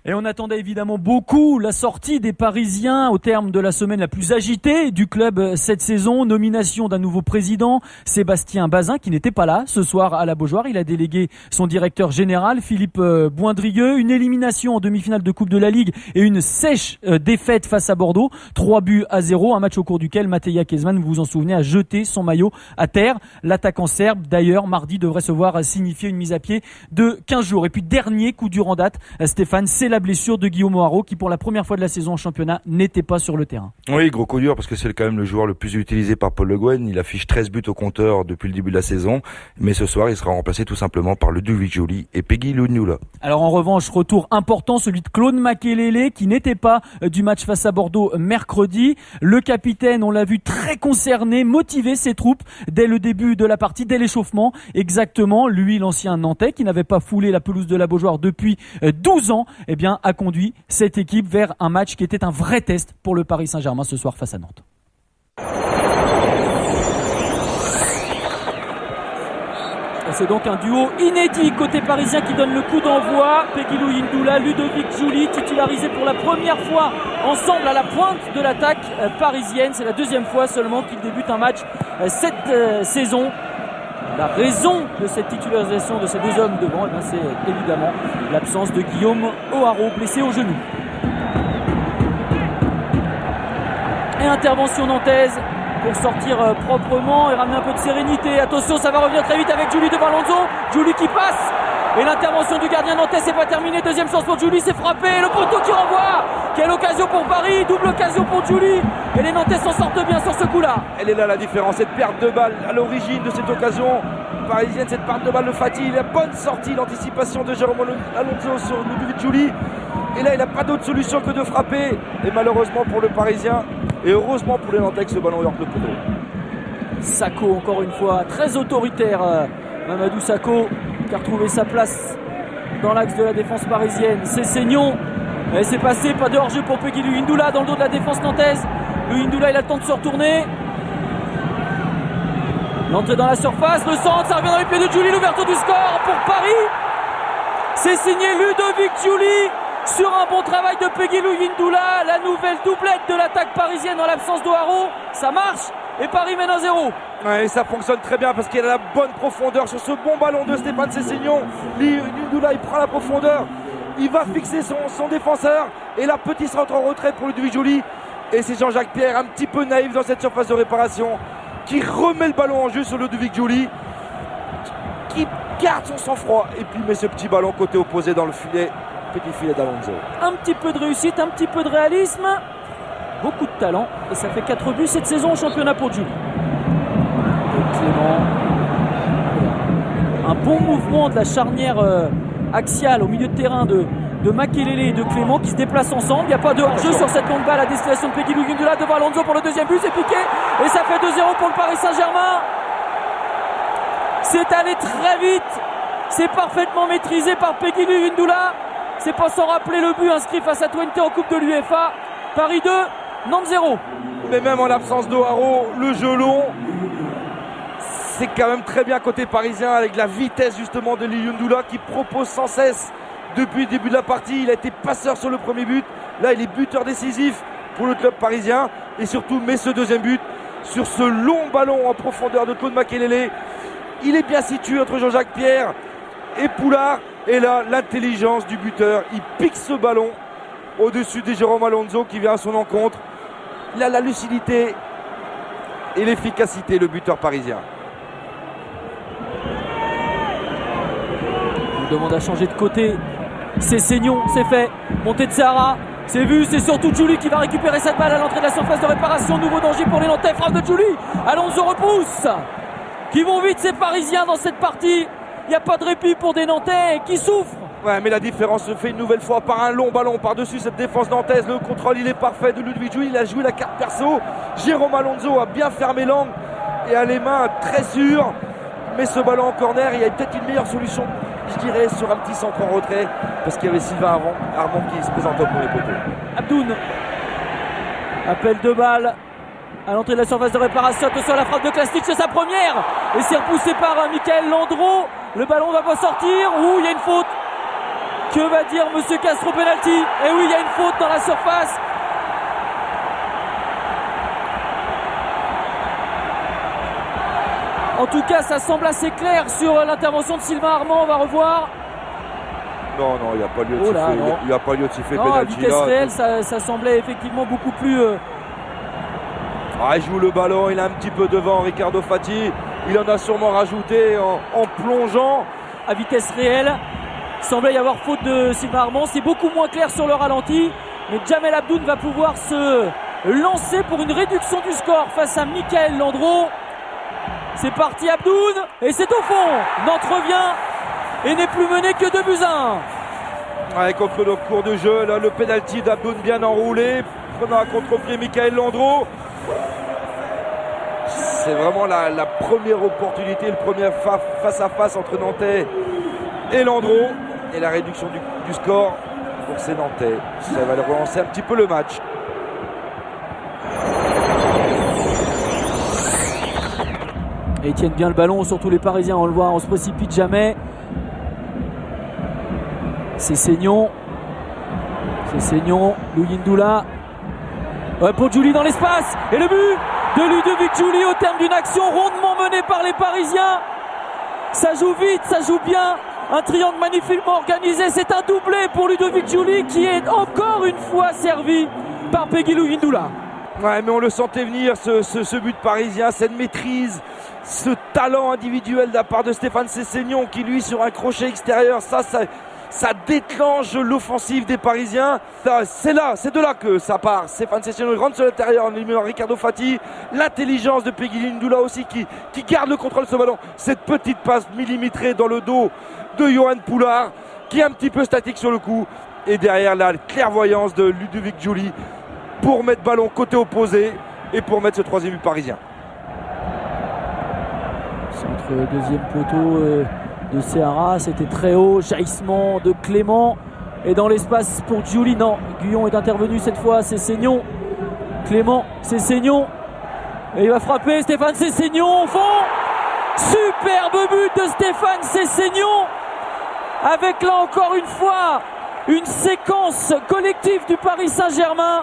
Et on attendait évidemment beaucoup la sortie des Parisiens au terme de la semaine la plus agitée du club cette saison. Nomination d'un nouveau président, Sébastien Bazin, qui n'était pas là ce soir à la Beaujoire. Il a délégué son directeur général, Philippe Boindrigueux. Une élimination en demi-finale de Coupe de la Ligue et une sèche défaite face à Bordeaux. 3-0, un match au cours duquel Mateja Kezman, vous vous en souvenez, a jeté son maillot à terre. L'attaquant serbe, d'ailleurs, mardi devrait se voir signifier une mise à pied de 15 jours. Et puis dernier coup dur en date, Stéphane, c'est la blessure de Guillaume O'Haraud qui pour la première fois de la saison en championnat n'était pas sur le terrain. Oui, gros coup dur parce que c'est quand même le joueur le plus utilisé par Paul Le Guen. Il affiche 13 buts au compteur depuis le début de la saison, mais ce soir il sera remplacé tout simplement par Ludovic Joly et Peggy Lugnoula. Alors en revanche, retour important, celui de Claude Makelele qui n'était pas du match face à Bordeaux mercredi. Le capitaine, on l'a vu, très concerné, motivé ses troupes dès le début de la partie, dès l'échauffement exactement. Lui, l'ancien Nantais qui n'avait pas foulé la pelouse de la Beaujoire depuis 12 ans, eh bien a conduit cette équipe vers un match qui était un vrai test pour le Paris Saint-Germain ce soir face à Nantes. Et c'est donc un duo inédit côté parisien qui donne le coup d'envoi. Peggy Lugnoula, Ludovic Joly, titularisés pour la première fois ensemble à la pointe de l'attaque parisienne. C'est la deuxième fois seulement qu'ils débutent un match cette saison. La raison de cette titularisation de ces deux hommes devant, eh bien, c'est évidemment l'absence de Guillaume O'Haraud, blessé au genou. Et intervention nantaise pour sortir proprement et ramener un peu de sérénité. Attention, ça va revenir très vite avec Joly devant Alonso. Joly qui passe. Et l'intervention du gardien nantais, c'est pas terminé. Deuxième chance pour Joly, c'est frappé. Le poteau qui renvoie. Quelle occasion pour Paris. Double occasion pour Joly. Et les Nantais s'en sortent bien sur ce coup-là. Elle est là la différence, cette perte de balle à l'origine de cette occasion parisienne, cette perte de balle de Fati. La bonne sortie, l'anticipation de Jérôme Alonso sur Ludovic Joly. Et là, il n'a pas d'autre solution que de frapper. Et malheureusement pour le Parisien, et heureusement pour les Nantais, que ce ballon heurte le poteau. Sakho, encore une fois, très autoritaire. Mamadou Sakho, qui a retrouvé sa place dans l'axe de la défense parisienne. C'est Seignon. Et c'est passé, pas de hors-jeu pour Peggy Lugnoula dans le dos de la défense nantaise. Lugnoula, il a le temps de se retourner. L'entrée dans la surface, le centre, ça revient dans les pieds de Joly, l'ouverture du score pour Paris. C'est signé Ludovic Joly sur un bon travail de Peggy Lugnoula. La nouvelle doublette de l'attaque parisienne en l'absence d'Oharaud. Ça marche et Paris mène 1-0. Ouais, et ça fonctionne très bien parce qu'il a la bonne profondeur sur ce bon ballon de Stéphane Sessignon. Lugnoula, il prend la profondeur. Il va fixer son défenseur. Et là, petit centre en retrait pour Ludovic Joly. Et c'est Jean-Jacques Pierre, un petit peu naïf dans cette surface de réparation, qui remet le ballon en jeu sur Ludovic Joly, qui garde son sang-froid et puis met ce petit ballon côté opposé dans le filet, petit filet d'Alonso. Un petit peu de réussite, un petit peu de réalisme, beaucoup de talent et ça fait 4 buts cette saison au championnat pour Joly. Clément, un bon mouvement de la charnière axiale au milieu de terrain de Makelele et de Clément qui se déplacent ensemble. Il n'y a pas de hors-jeu sur cette longue balle à destination de Peggy Lugnoula devant Alonso pour le deuxième but. C'est piqué et ça fait 2-0 pour le Paris Saint-Germain. C'est allé très vite. C'est parfaitement maîtrisé par Peggy Lugnoula. C'est pas sans rappeler le but inscrit face à Twente en Coupe de l'UEFA. Paris 2, Nantes 0. Mais même en l'absence d'Oharaud, le jeu long, c'est quand même très bien côté parisien avec la vitesse justement de Lugnoula qui propose sans cesse. Depuis le début de la partie, il a été passeur sur le premier but. Là, il est buteur décisif pour le club parisien. Et surtout, met ce deuxième but sur ce long ballon en profondeur de Claude Makelele. Il est bien situé entre Jean-Jacques Pierre et Poulard. Et là, l'intelligence du buteur. Il pique ce ballon au-dessus de Jérôme Alonso qui vient à son encontre. Il a la lucidité et l'efficacité, le buteur parisien. Il demande à changer de côté. C'est Seignon, c'est fait. Montée de Sahara, c'est vu, c'est surtout Joly qui va récupérer cette balle à l'entrée de la surface de réparation. Nouveau danger pour les Nantais, frappe de Joly. Alonso repousse. Qui vont vite ces Parisiens dans cette partie. Il n'y a pas de répit pour des Nantais qui souffrent. Ouais, mais la différence se fait une nouvelle fois par un long ballon par-dessus cette défense nantaise. Le contrôle, il est parfait de Ludovic Joly. Il a joué la carte perso. Jérôme Alonso a bien fermé l'angle et a les mains très sûres. Mais ce ballon en corner, il y a peut-être une meilleure solution, je dirais, sur un petit centre en retrait, parce qu'il y avait Sylvain Armand qui se présentait au premier poteau. Abdoun. Appel de balle à l'entrée de la surface de réparation. Attention à la frappe de Klasnic, c'est sa première. Et c'est repoussé par Michael Landreau. Le ballon ne va pas sortir. Ouh, il y a une faute. Que va dire Monsieur Castro? Penalty. Et oui, il y a une faute dans la surface. En tout cas, ça semble assez clair sur l'intervention de Sylvain Armand. On va revoir. Non, il n'y a pas lieu de siffler. Il n'y a pas lieu de siffler Non, à penalty vitesse là. réelle, ça semblait effectivement beaucoup plus... Il joue le ballon, il est un petit peu devant Ricardo Fati. Il en a sûrement rajouté en plongeant. À vitesse réelle, il semblait y avoir faute de Sylvain Armand. C'est beaucoup moins clair sur le ralenti. Mais Jamel Abdoun va pouvoir se lancer pour une réduction du score face à Michael Landreau. C'est parti Abdoun et c'est au fond. Nantes revient et n'est plus mené que 2-1. Ouais, contre le cours de jeu, là, le penalty d'Abdoun bien enroulé. Prenant à contre-pied Michael Landreau. C'est vraiment la première opportunité, le premier face-à-face entre Nantais et Landreau. Et la réduction du score pour ces Nantais. Ça va relancer un petit peu le match. Et ils tiennent bien le ballon, surtout les Parisiens, on le voit, on se précipite jamais. C'est Seignon, Louis Ndoula. Ouais, pour Djouli dans l'espace. Et le but de Ludovic Djouli au terme d'une action rondement menée par les Parisiens. Ça joue vite, ça joue bien. Un triangle magnifiquement organisé. C'est un doublé pour Ludovic Djouli qui est encore une fois servi par Peggy Louis Ndoula. Ouais, mais on le sentait venir, ce but parisien, cette maîtrise, ce talent individuel de la part de Stéphane Sessegnon qui, lui, sur un crochet extérieur, ça déclenche l'offensive des Parisiens. C'est de là que ça part. Stéphane Sessegnon rentre sur l'intérieur en éliminant Ricardo Fati. L'intelligence de Peggy Ndoula aussi qui garde le contrôle de ce ballon. Cette petite passe millimétrée dans le dos de Johan Poulard qui est un petit peu statique sur le coup. Et derrière, la clairvoyance de Ludovic Djouli pour mettre ballon côté opposé et pour mettre ce troisième but parisien. Centre deuxième poteau de Seara, c'était très haut, jaillissement de Clément et dans l'espace pour Djouli, non, Guyon est intervenu cette fois, c'est Seignon, Clément, c'est Seignon et il va frapper Stéphane Sessegnon au fond. Superbe but de Stéphane Sessegnon avec là encore une fois une séquence collective du Paris Saint-Germain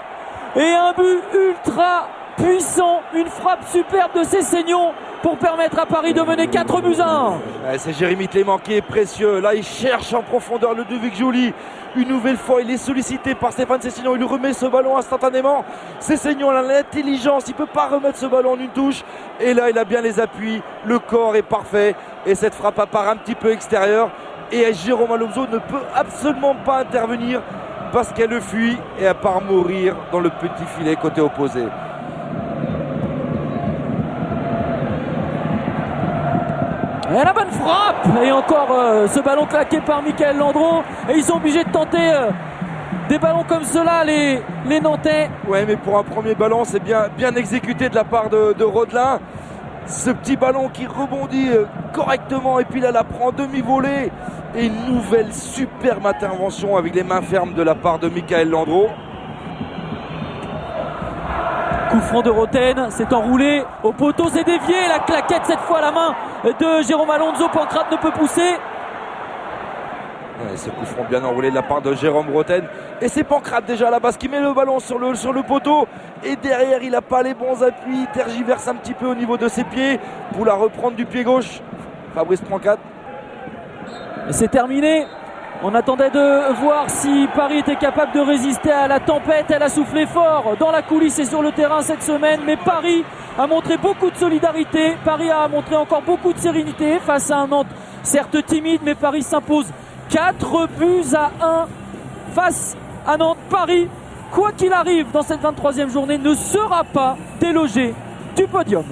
et un but ultra puissant, une frappe superbe de Sessegnon pour permettre à Paris de mener 4-1. C'est Jérémy Clément qui est précieux. Là, il cherche en profondeur le Ludovic Djouli. Une nouvelle fois, il est sollicité par Stéphane Sessegnon. Il lui remet ce ballon instantanément. Sessegnon a l'intelligence. Il ne peut pas remettre ce ballon en une touche. Et là, il a bien les appuis. Le corps est parfait. Et cette frappe apparaît un petit peu extérieure. Et Jérôme Alonso ne peut absolument pas intervenir parce qu'elle le fuit et elle part mourir dans le petit filet côté opposé. Et la bonne frappe. Et encore ce ballon claqué par Michael Landreau. Et ils sont obligés de tenter des ballons comme cela, les Nantais. Ouais, mais pour un premier ballon, c'est bien exécuté de la part de Rodelin. Ce petit ballon qui rebondit correctement et puis là, la prend demi-volée. Et une nouvelle superbe intervention avec les mains fermes de la part de Michael Landreau. Coup franc de Roten, c'est enroulé au poteau, c'est dévié, la claquette cette fois à la main de Jérôme Alonso, Pancrate ne peut pousser. Ouais, ce coup franc bien enroulé de la part de Jérôme Roten. Et c'est Pancrate déjà à la base qui met le ballon sur le poteau. Et derrière, il n'a pas les bons appuis, il tergiverse un petit peu au niveau de ses pieds pour la reprendre du pied gauche. Fabrice Pancrate. Et c'est terminé. On attendait de voir si Paris était capable de résister à la tempête. Elle a soufflé fort dans la coulisse et sur le terrain cette semaine. Mais Paris a montré beaucoup de solidarité. Paris a montré encore beaucoup de sérénité face à un Nantes certes timide. Mais Paris s'impose 4-1 face à Nantes. Paris, quoi qu'il arrive dans cette 23e journée, ne sera pas délogé du podium.